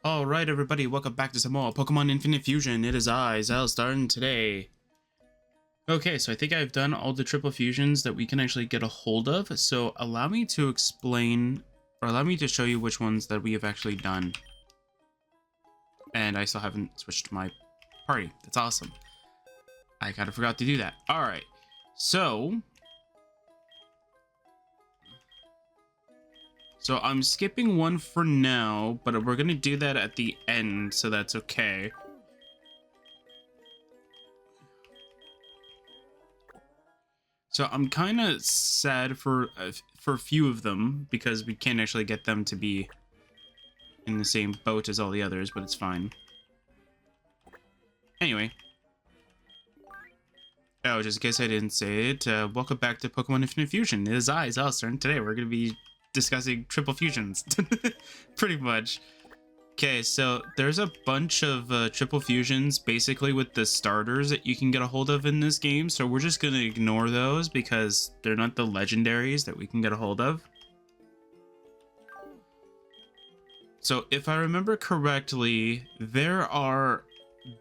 Alright everybody, welcome back to some more Pokemon Infinite Fusion. It is I, Xilestar, and today... Okay, so I think I've done all the triple fusions that we can actually get a hold of, so allow me to explain, or allow me to show you which ones that we have actually done. And I still haven't switched my party. That's awesome. I kind of forgot to do that. Alright, so I'm skipping one for now, but we're going to do that at the end, so that's okay. So I'm kind of sad for a few of them, because we can't actually get them to be in the same boat as all the others, but it's fine. Anyway. Oh, just in case I didn't say it, welcome back to Pokemon Infinite Fusion. It is I, Xilestar, and today we're going to be discussing triple fusions. Pretty much. Okay, so there's a bunch of triple fusions basically with the starters that you can get a hold of in this game, so we're just going to ignore those because they're not the legendaries that we can get a hold of. So if I remember correctly, there are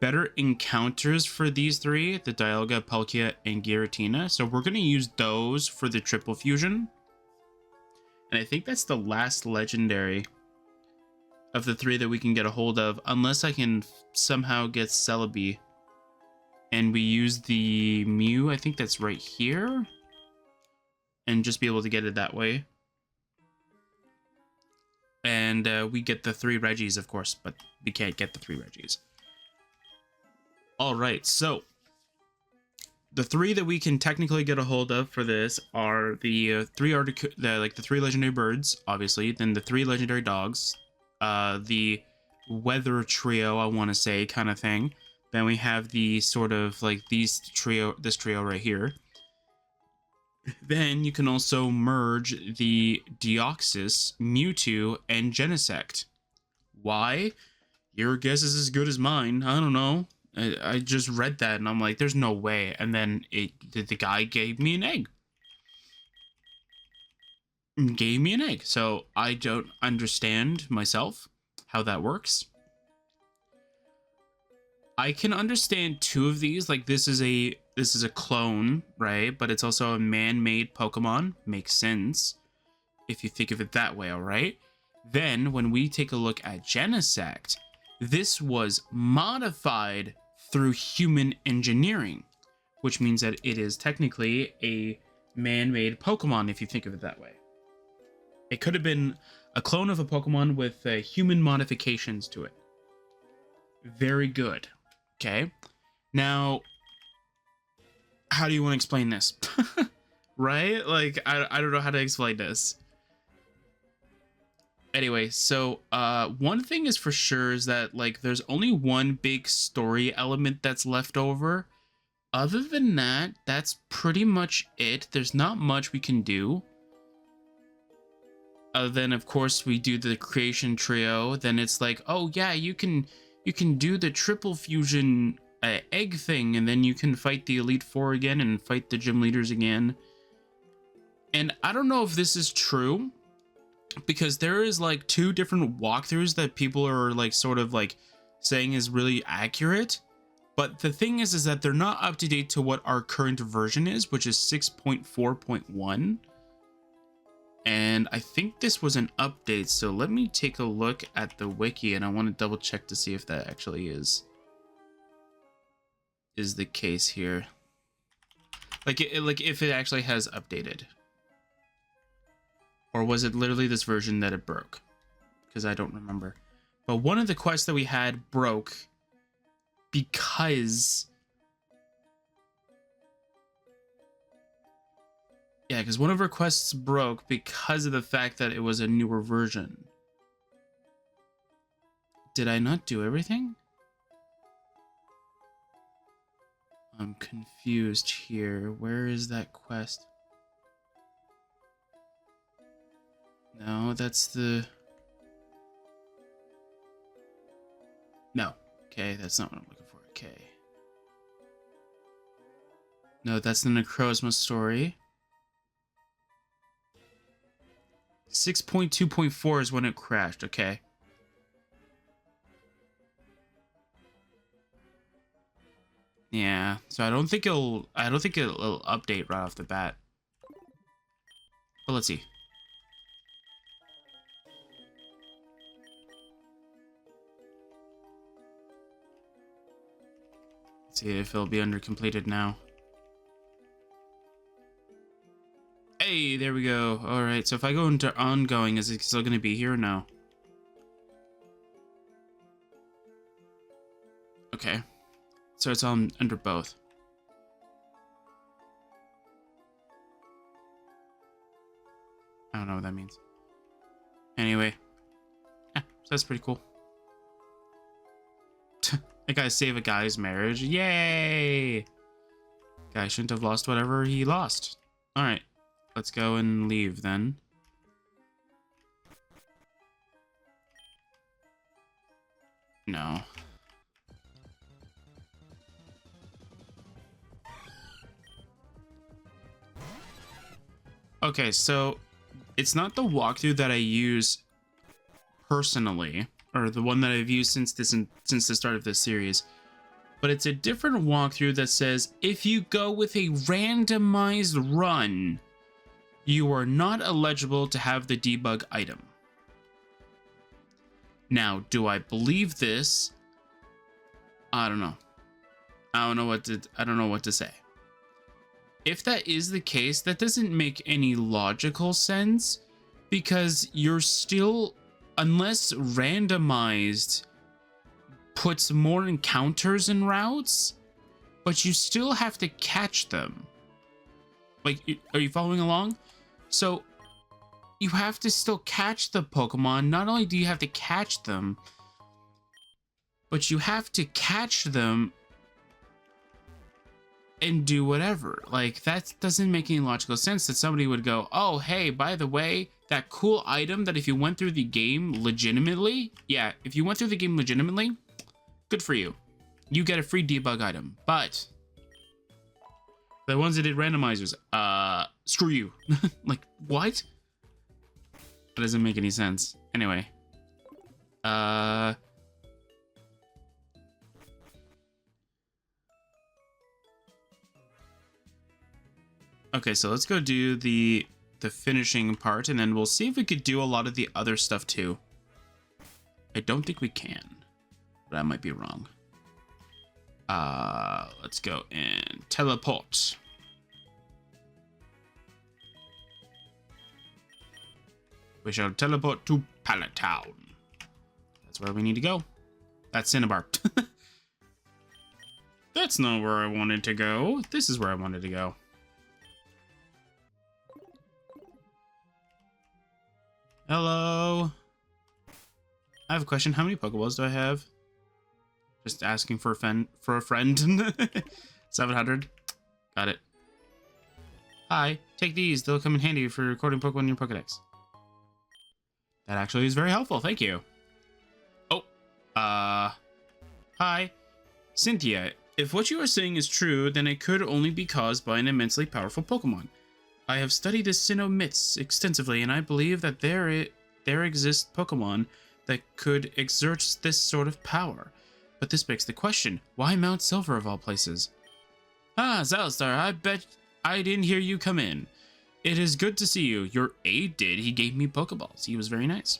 better encounters for these three, the Dialga, Palkia, and Giratina, so we're going to use those for the triple fusion. And I think that's the last legendary of the three that we can get a hold of, unless I can somehow get Celebi. And we use the Mew, I think that's right here. And just be able to get it that way. And we get the 3 Reggies, of course, but we can't get the 3 Reggies. Alright, so the 3 that we can technically get a hold of for this are the 3 legendary birds, obviously, then the 3 legendary dogs, the weather trio, I want to say, kind of thing. Then we have the sort of like this trio right here. Then you can also merge the Deoxys, Mewtwo, and Genesect. Why? Your guess is as good as mine. I don't know. I just read that and I'm like, there's no way. And then the guy gave me an egg. So I don't understand myself how that works. I can understand 2 of these. Like this is a clone, right? But it's also a man-made Pokemon. Makes sense if you think of it that way, all right? Then when we take a look at Genesect, this was modified through human engineering, which means that it is technically a man-made Pokemon if you think of it that way. It could have been a clone of a Pokemon with human modifications to it. Very good. Okay. Now, how do you want to explain this? Right? Like, I don't know how to explain this. Anyway, so one thing is for sure is that like there's only one big story element that's left over. Other than that, that's pretty much it. There's not much we can do. Other than, of course, we do the creation trio. Then it's like, oh yeah, you can do the triple fusion egg thing, and then you can fight the Elite Four again and fight the gym leaders again. And I don't know if this is true, because there is like 2 different walkthroughs that people are like sort of like saying is really accurate. But the thing is that they're not up to date to what our current version is, which is 6.4.1. And I think this was an update. So let me take a look at the wiki, and I want to double check to see if that actually is the case here. Like if it actually has updated. Or was it literally this version that it broke? Because I don't remember. But one of the quests that we had broke because... Yeah, because one of our quests broke because of the fact that it was a newer version. Did I not do everything? I'm confused here. Where is that quest? No, that's the... No. Okay, that's not what I'm looking for. Okay. No, that's the Necrozma story. 6.2.4 is when it crashed. Okay. Yeah, so I don't think it'll update right off the bat. But let's see. Let's see if it'll be under completed now. Hey, there we go. All right, so if I go into ongoing, is it still going to be here or no? Okay, so it's on under both. I don't know what that means. Anyway, so that's pretty cool. I gotta save a guy's marriage. Yay! Guy shouldn't have lost whatever he lost. All right, let's go and leave then. No. Okay, so it's not the walkthrough that I use personally, or the one that I've used since the start of this series, but it's a different walkthrough that says if you go with a randomized run, you are not eligible to have the debug item. Now, do I believe this? I don't know. I don't know what to say. If that is the case, that doesn't make any logical sense, because you're still, unless randomized puts more encounters and routes, but you still have to catch them. Like, are you following along? So you have to still catch the Pokemon. Not only do you have to catch them, but you have to catch them and do whatever. Like, that doesn't make any logical sense that somebody would go, oh, hey, by the way, that cool item that if you went through the game legitimately, yeah, if you went through the game legitimately, good for you. You get a free debug item. But the ones that did randomizers, screw you. Like, what? That doesn't make any sense. Anyway. Okay, so let's go do the finishing part, and then we'll see if we could do a lot of the other stuff too. I don't think we can, but I might be wrong. Let's go and teleport. We shall teleport to Pallet Town. That's where we need to go. That's Cinnabar. That's not where I wanted to go. This is where I wanted to go. Hello. I have a question. How many Pokeballs do I have? Just asking for a friend. 700. Got it. Hi. Take these. They'll come in handy for recording Pokemon in your Pokedex. That actually is very helpful. Thank you. Oh. Hi. Cynthia, if what you are saying is true, then it could only be caused by an immensely powerful Pokemon. I have studied the Sinnoh myths extensively, and I believe that there exist Pokemon that could exert this sort of power. But this begs the question, why Mount Silver of all places? Ah, Xilestar, I bet I didn't hear you come in. It is good to see you. Your aide did. He gave me Pokeballs. He was very nice.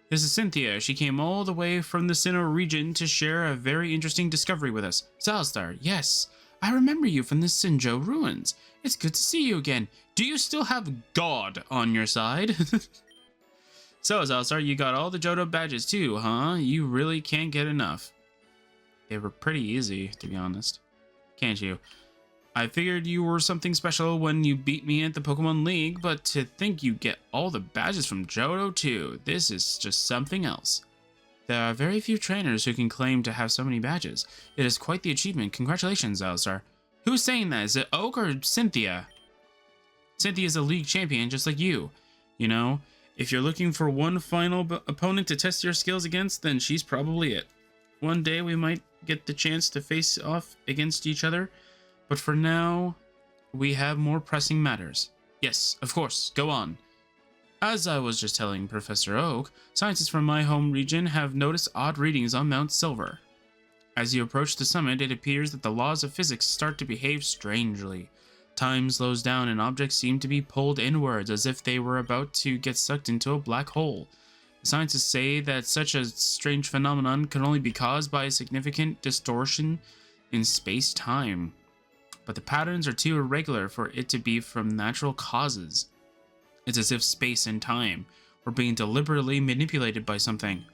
This is Cynthia. She came all the way from the Sinnoh region to share a very interesting discovery with us. Xilestar, yes. I remember you from the Sinjo ruins. It's good to see you again. Do you still have God on your side? So, Xilestar, you got all the Johto badges too, huh? You really can't get enough. They were pretty easy, to be honest. Can't you? I figured you were something special when you beat me at the Pokemon League, but to think you get all the badges from Johto too, this is just something else. There are very few trainers who can claim to have so many badges. It is quite the achievement. Congratulations, Xilestar. Who's saying that? Is it Oak or Cynthia? Cynthia's a league champion just like you. You know, if you're looking for one final opponent to test your skills against, then she's probably it. One day we might get the chance to face off against each other, but for now, we have more pressing matters. Yes, of course, go on. As I was just telling Professor Oak, scientists from my home region have noticed odd readings on Mount Silver. As you approach the summit, it appears that the laws of physics start to behave strangely. Time slows down and objects seem to be pulled inwards as if they were about to get sucked into a black hole. Scientists say that such a strange phenomenon can only be caused by a significant distortion in space-time, but the patterns are too irregular for it to be from natural causes. It's as if space and time were being deliberately manipulated by something.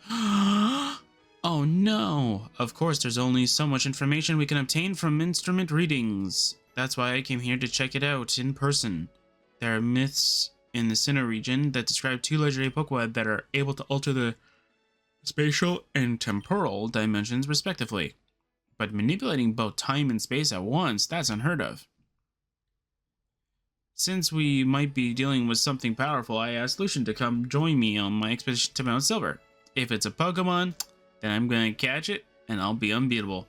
Oh no! Of course, there's only so much information we can obtain from instrument readings. That's why I came here to check it out in person. There are myths in the Sinnoh region that describe two legendary Pokemon that are able to alter the spatial and temporal dimensions respectively. But manipulating both time and space at once, that's unheard of. Since we might be dealing with something powerful, I asked Lucian to come join me on my expedition to Mount Silver. If it's a Pokemon, then I'm going to catch it, and I'll be unbeatable.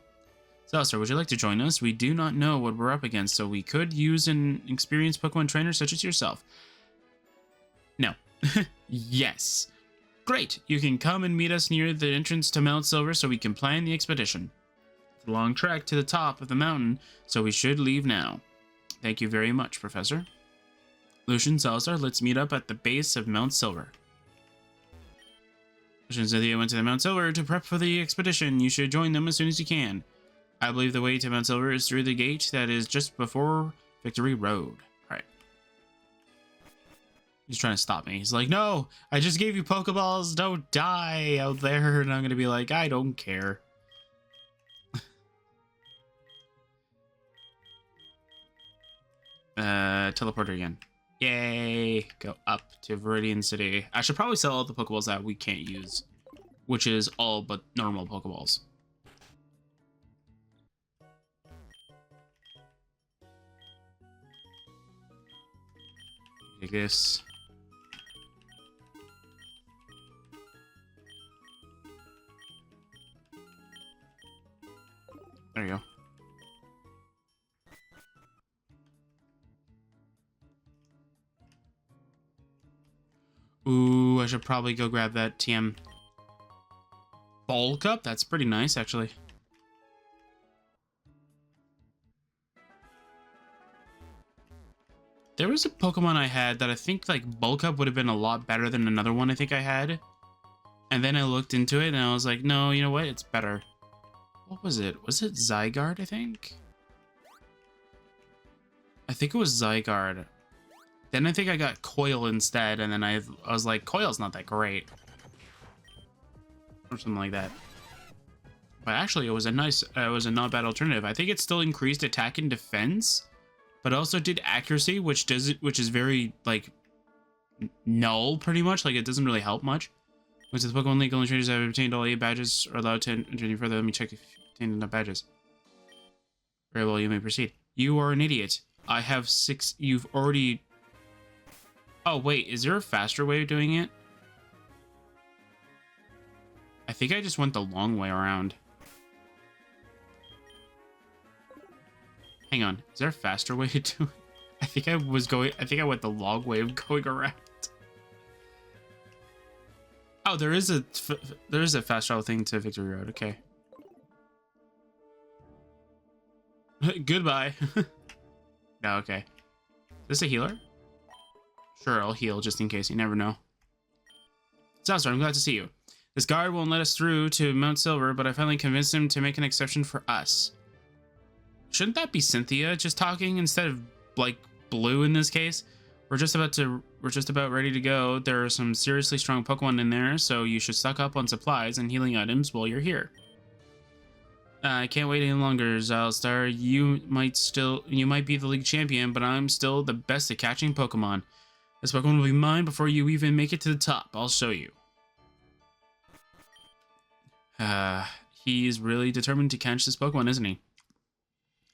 Xilestar, would you like to join us? We do not know what we're up against, so we could use an experienced Pokemon trainer such as yourself. No. Yes. Great. You can come and meet us near the entrance to Mount Silver so we can plan the expedition. It's a long trek to the top of the mountain, so we should leave now. Thank you very much, Professor. Lucian, Xilestar, let's meet up at the base of Mount Silver. Lucian and Cynthia went to the Mount Silver to prep for the expedition. You should join them as soon as you can. I believe the way to Mount Silver is through the gate that is just before Victory Road. Alright. He's trying to stop me. He's like, no, I just gave you Pokeballs. Don't die out there. And I'm going to be like, I don't care. Teleporter again. Yay. Go up to Viridian City. I should probably sell all the Pokeballs that we can't use, which is all but normal Pokeballs. Take this. There you go. Ooh, I should probably go grab that TM bulk up. That's pretty nice, actually. There was a Pokemon I had that I think like bulk up would have been a lot better than another one I think I had. And then I looked into it and I was like, no, you know what? It's better. What was it? Was it Zygarde, I think? I think it was Zygarde. Then I think I got Coil instead, and then I was like, Coil's not that great. Or something like that. But actually, it was a not bad alternative. I think it still increased attack and defense, but also did accuracy, which is very, like, null, pretty much. Like, it doesn't really help much. Which is the Pokemon League, only trainers that have obtained all 8 badges are allowed to enter any further. Let me check if you obtained enough badges. Very well, you may proceed. You are an idiot. I have 6. You've already... Oh, wait, is there a faster way of doing it? I think I just went the long way around. Hang on, is there a faster way to do it? I think I went the long way of going around. Oh, there is a fast travel thing to Victory Road, okay. Goodbye. No, okay. Is this a healer? Sure, I'll heal just in case. You never know. Xilestar, I'm glad to see you. This guard won't let us through to Mount Silver, but I finally convinced him to make an exception for us. Shouldn't that be Cynthia just talking instead of, like, Blue in this case? We're just about ready to go. There are some seriously strong Pokemon in there, so you should stock up on supplies and healing items while you're here. I can't wait any longer, Xilestar. You might be the league champion, but I'm still the best at catching Pokemon. This Pokemon will be mine before you even make it to the top. I'll show you. He's really determined to catch this Pokemon, isn't he?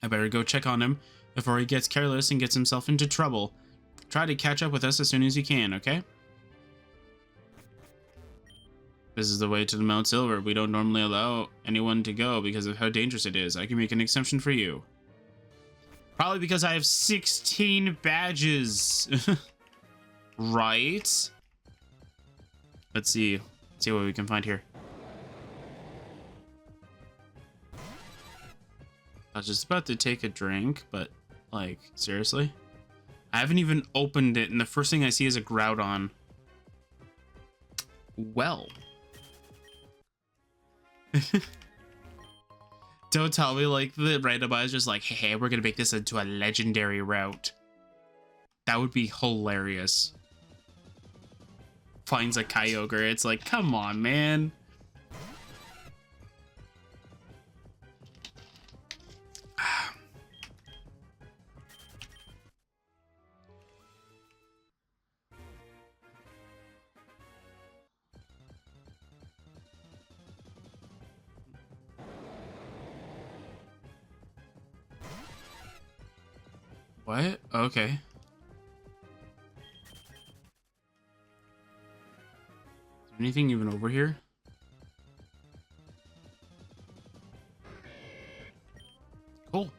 I better go check on him before he gets careless and gets himself into trouble. Try to catch up with us as soon as you can, okay? This is the way to the Mount Silver. We don't normally allow anyone to go because of how dangerous it is. I can make an exception for you. Probably because I have 16 badges. Right? Let's see what we can find here. I was just about to take a drink, but like, seriously? I haven't even opened it, and the first thing I see is a Groudon. Well. Don't tell me like the random is just like, hey, we're gonna make this into a legendary route. That would be hilarious. Finds a Kyogre. It's like, come on, man. What? Okay. Is there anything even over here? Cool.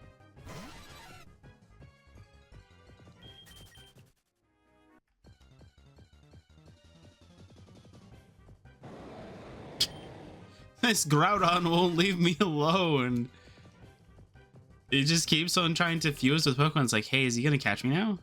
This Groudon won't leave me alone. It just keeps on trying to fuse with Pokemon. It's like, hey, is he gonna catch me now?